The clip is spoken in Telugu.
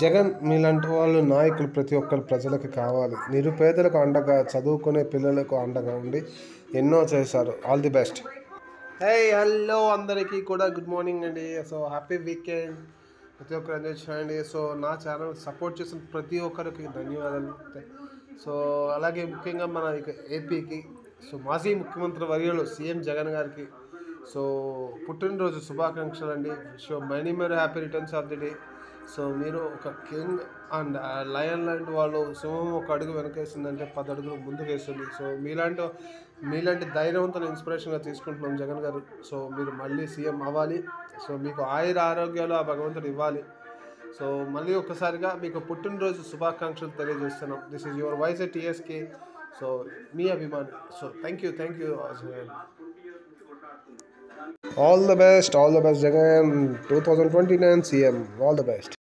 జగన్ మీలాంటి వాళ్ళు నాయకులు ప్రతి ఒక్కరు ప్రజలకు కావాలి. నిరుపేదలకు అండగా, చదువుకునే పిల్లలకు అండగా ఉండి ఎన్నో చేశారు. All the best. హలో అందరికీ కూడా గుడ్ మార్నింగ్ అండి. So happy weekend. ప్రతి ఒక్కరు ఎంజాయ్ చేయండి. సో నా ఛానల్ సపోర్ట్ చేసిన ప్రతి ఒక్కరికి ధన్యవాదాలు. సో అలాగే ముఖ్యంగా మన ఏపీకి మాజీ ముఖ్యమంత్రి వర్యులు సీఎం జగన్ గారికి సో పుట్టినరోజు శుభాకాంక్షలు అండి. So many happy returns of the day. So మీరు ఒక కింగ్ అండ్ లయన్ లాంటి వాళ్ళు. సింహం ఒక అడుగు వెనకేసిందంటే 10 అడుగులు ముందుకు వేస్తుంది. సో మీలాంటి ధైర్యవంతులు ఇన్స్పిరేషన్గా తీసుకుంటున్నాం జగన్ గారు. సో మీరు మళ్ళీ సీఎం అవ్వాలి. సో మీకు ఆయుర ఆరోగ్యాలు ఆ భగవంతుడు ఇవ్వాలి. సో మళ్ళీ ఒక్కసారిగా మీకు పుట్టినరోజు శుభాకాంక్షలు తెలియజేస్తున్నాం. This is your voice at TSK. So మీ అభిమాని. So thank you Jagan. All the best Jagan. 2029 CM. All the best.